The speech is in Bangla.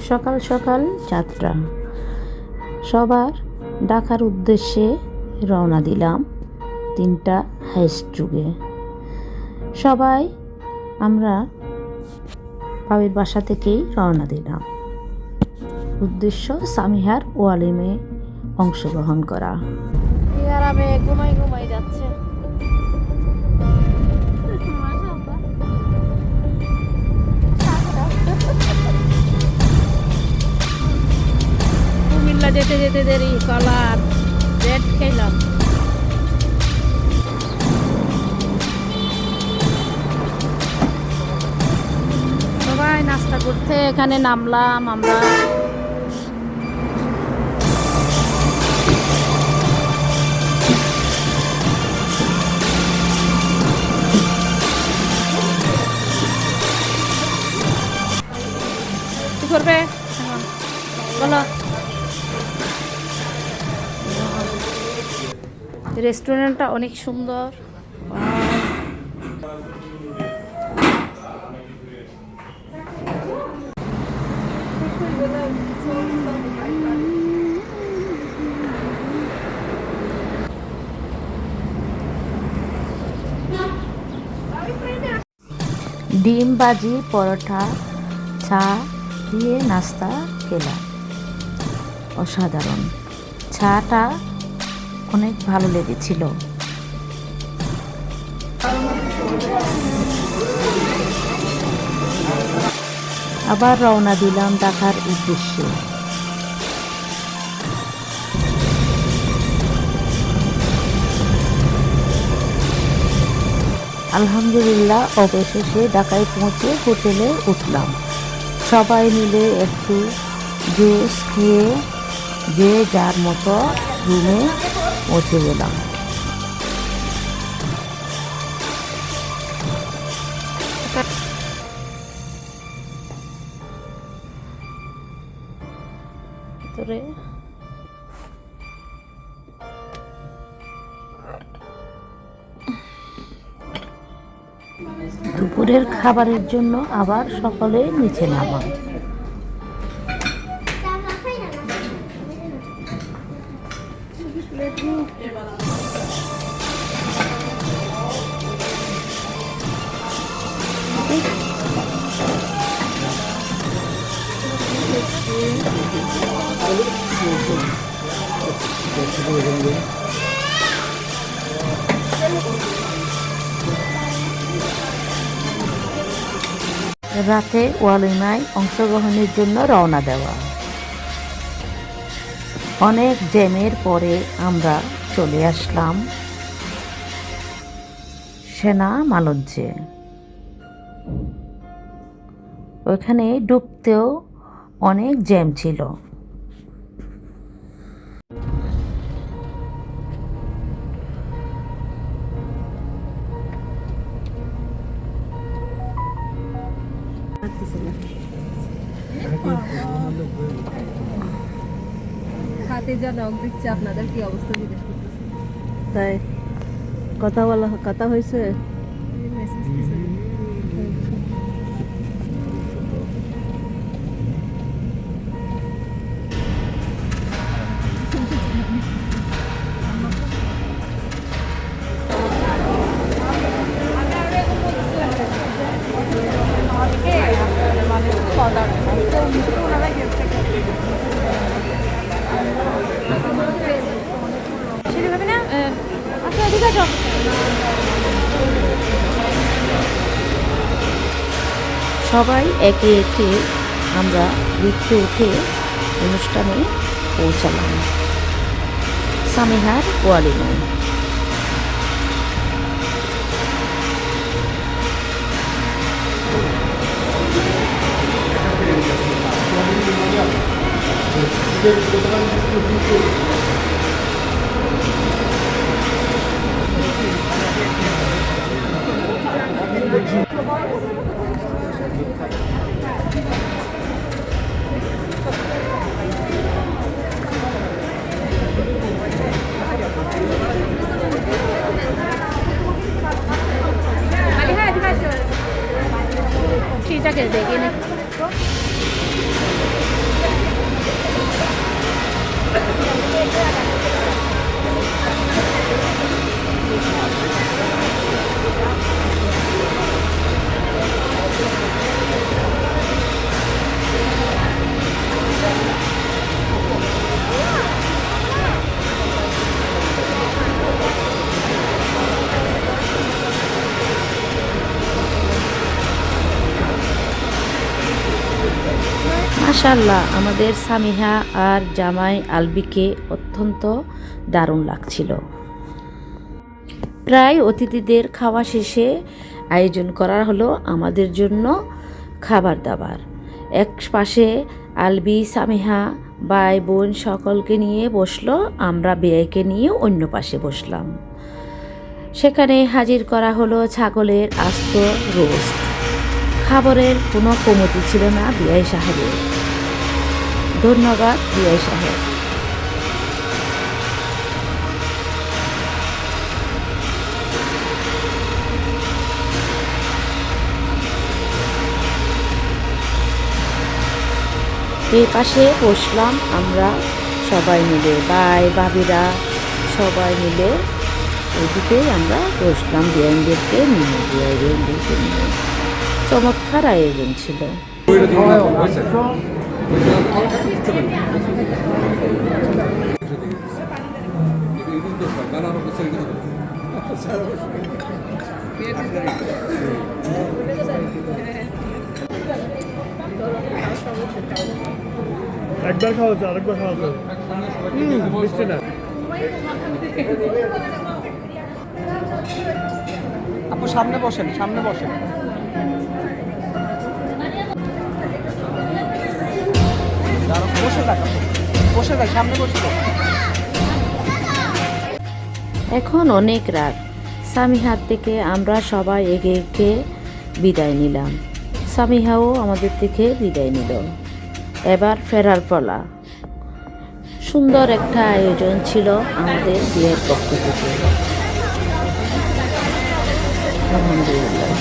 সকাল সকাল যাত্রা, সবার ডাকার উদ্দেশ্যে রওনা দিলাম 3টা হাইস্ট যুগে। সবাই আমরা বাবির বাসা থেকেই রওনা দিলাম। উদ্দেশ্য সামিহার ওয়ালিমে অংশগ্রহণ করা। আরামে ঘুমাই যাচ্ছে। কুমিল্লা যেতে যেতে দেরি, কলার ব্রেড খেলাম। সবাই নাস্তা করতে এখানে নামলাম আমরা। কি করবে বলো? রেস্টুরেন্টটা অনেক সুন্দর। ডিম ভাজি, পরোটা, চা দিয়ে নাস্তা খেলাম। অসাধারণ, চাটা অনেক ভালো লেগেছিল। আবার রওনা দিলাম ঢাকার উদ্দেশ্যে। আলহামদুলিল্লাহ অবশেষে ঢাকায় পৌঁছে হোটেলে উঠলাম। সবাই মিলে একটু জুস খেয়ে যে যার মতো রুমে পৌঁছে গেলাম। দুপুরের খাবারের জন্য আবার সকলে নিচে নামা। রাতে ওয়ালিমায় অংশগ্রহণের জন্য রওনা দেওয়া। অনেক জ্যামের পরে আমরা চলে আসলাম সেনা মালঞ্চে। ওইখানে ঢুকতেও অনেক জ্যাম ছিল। হাতে যা নখ দিচ্ছে আপনাদের কি অবস্থা জিজ্ঞেস করতেছে। তাই কথা হয়েছে। সবাই একে একে আমরা লিফটে উঠে অনুষ্ঠানে পৌঁছালাম সামিহার ওয়ালিমায়। ঠিকঠাক দেখে মাশাআল্লাহ, আমাদের সামিহা আর জামাই আলবিকে অত্যন্ত দারুণ লাগছিল। প্রায় অতিথিদের খাওয়া শেষে আয়োজন করা হলো আমাদের জন্য খাবার দাবার। এক পাশে আলবি, সামিহা, ভাই বোন সকলকে নিয়ে বসলো, আমরা বেয়াইকে নিয়ে অন্য পাশে বসলাম। সেখানে হাজির করা হলো ছাগলের আস্ত রোস্ট। খাবারের কোনো কমতি ছিল না বিআই সাহেবের। ধন্যবাদ বিআই সাহেব। এই পাশে বসলাম আমরা সবাই মিলে, ভাই ভাবিরা সবাই মিলে ওদিকেই আমরা বসলাম বিআইনদেরকে নিয়ে। চমৎকার আয়োজন ছিল। একবার খাওয়া হচ্ছে, আরেকবার খাওয়া হচ্ছে। মিষ্টি না। আপু সামনে বসেন, সামনে বসেন। বসে থাক, বসে থাক, সামনে বসে থাক। এখন অনেক রাত। সামিহার থেকে আমরা সবাই একে একে বিদায় নিলাম। সামিহাও আমাদের থেকে বিদায় নিল। এবার ফেরার পালা। সুন্দর একটা আয়োজন ছিল আমাদের বিয়ের পক্ষ থেকে। আলহামদুলিল্লাহ।